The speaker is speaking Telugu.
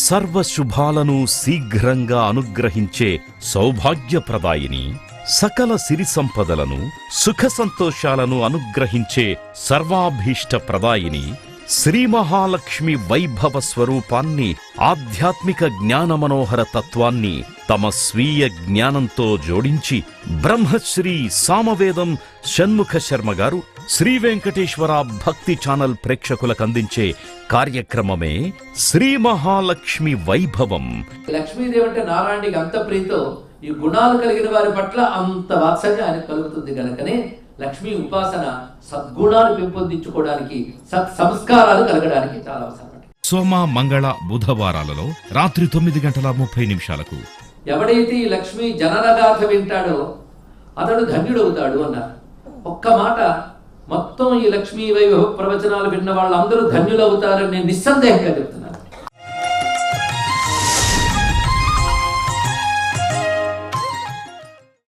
సర్వశుభాలను శీఘ్రంగా అనుగ్రహించే సౌభాగ్యప్రదాయిని, సకల సిరి సంపదలను సుఖ సంతోషాలను అనుగ్రహించే సర్వాభీష్ట ప్రదాయిని శ్రీ మహాలక్ష్మి వైభవ స్వరూపాన్ని, ఆధ్యాత్మిక జ్ఞాన మనోహర తత్వాన్ని తమ స్వీయ జ్ఞానంతో జోడించి బ్రహ్మశ్రీ సామవేదం షణ్ముఖ శర్మ గారు శ్రీ వెంకటేశ్వర భక్తి ఛానల్ ప్రేక్షకులకు అందించే కార్యక్రమమే శ్రీ మహాలక్ష్మి వైభవం. లక్ష్మీదేవి అంటే నారాయణుడికి అంత ప్రీతో ఈ గుణాలు కలిగిన వారి పట్ల అంత వాత్సల్యం ఆయనకు కలుగుతుంది కనుకనే లక్ష్మీ ఉపాసన సద్గుణాలు పెంపొందించుకోవడానికి, సత్ సంస్కారాలు కలగడానికి చాలా అవసరం. సోమ, మంగళ, బుధవారాలలో రాత్రి 9:30 ఎవడైతే ఈ లక్ష్మీ జననగాథ వింటాడో అతడు ధన్యుడవుతాడు అన్నారు. ఒక్క మాట, మొత్తం ఈ లక్ష్మీ వైభవ ప్రవచనాలు విన్న వాళ్ళందరూ ధన్యులవుతారని నేను నిస్సందేహంగా చెప్తాను.